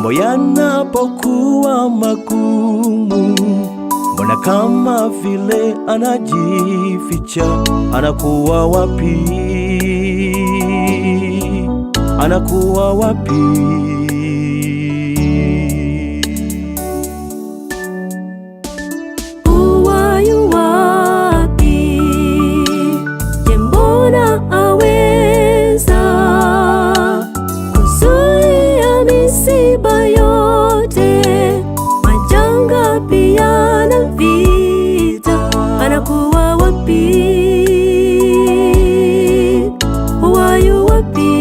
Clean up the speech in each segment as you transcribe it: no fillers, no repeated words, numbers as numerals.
mambo yanapokuwa magumu, mbona kama vile anajificha? Anakuwa wapi? Anakuwa wapi? Anakuwa wapi? Wayu wapi?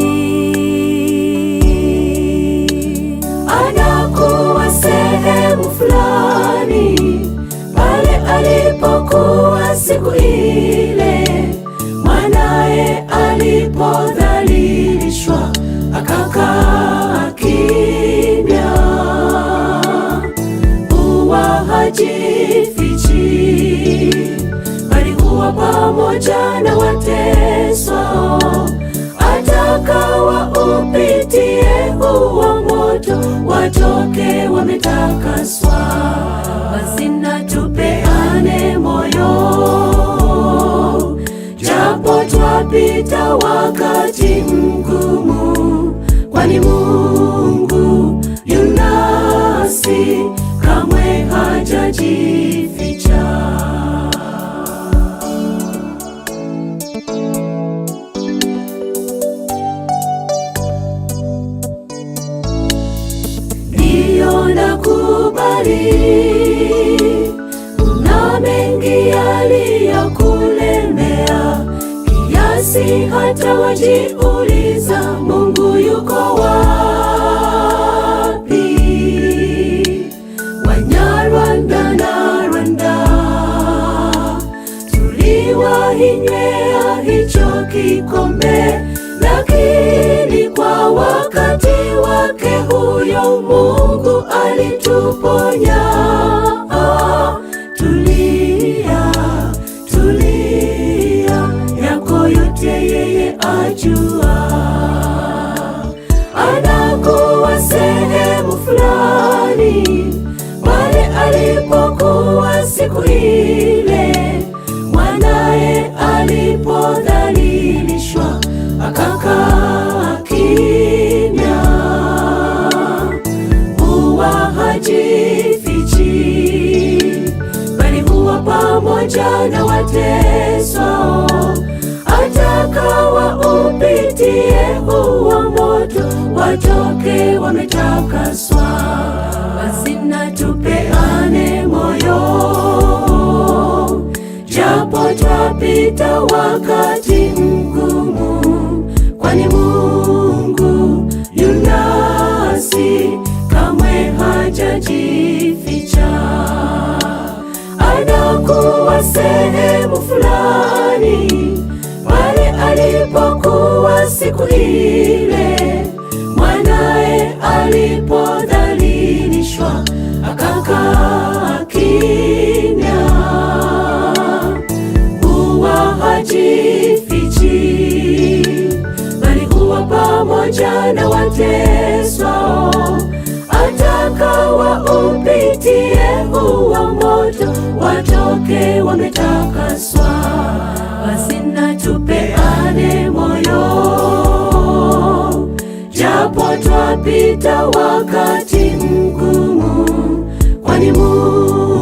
Anakuwa sehemu fulani pale alipokuwa siku ile mwanae alipodhalilishwa akakaa kimya. Huwa hajifichi bali huwa pamoja na wateswao, atakawa upitie huo moto, watoke wametakaswa. Basi na tupeane moyo, japo twapita wakati mgumu, kwani Mungu yu nasi, kamwe hajajificha. Ndiyo nakubali, una mengi yaliyokulemea kiasi hata wajiuliza Mungu yuko wapi? Wanyarwanda na Rwanda tuliwahinywea hicho kikombe, lakini kwa wakati wake huyo Mungu alituponya. Tulia, tulia, yako yote yeye ajua. Anakuwa sehemu fulani pale alipokuwa siku ile mwanae alipodhalilishwa akakaa kimya. Huwa hajifichi bali huwa pamoja na wateswao, atakawa upitie huo moto, watoke wametakaswa. Basi na tupeane moyo, japo twapita wakati mgumu, kwani Mungu yu nasi, kamwe hajajificha. Anakuwa sehemu fulani pale alipokuwa siku ile mwanae alipodhalilishwa akakaa kimya. Huwa hajifichi bali huwa pamoja na wateswao, atakawa upitie huo moto, watoke wametakaswa. Basi na tupeane moyo, japo twapita wakati mgumu, kwani Mungu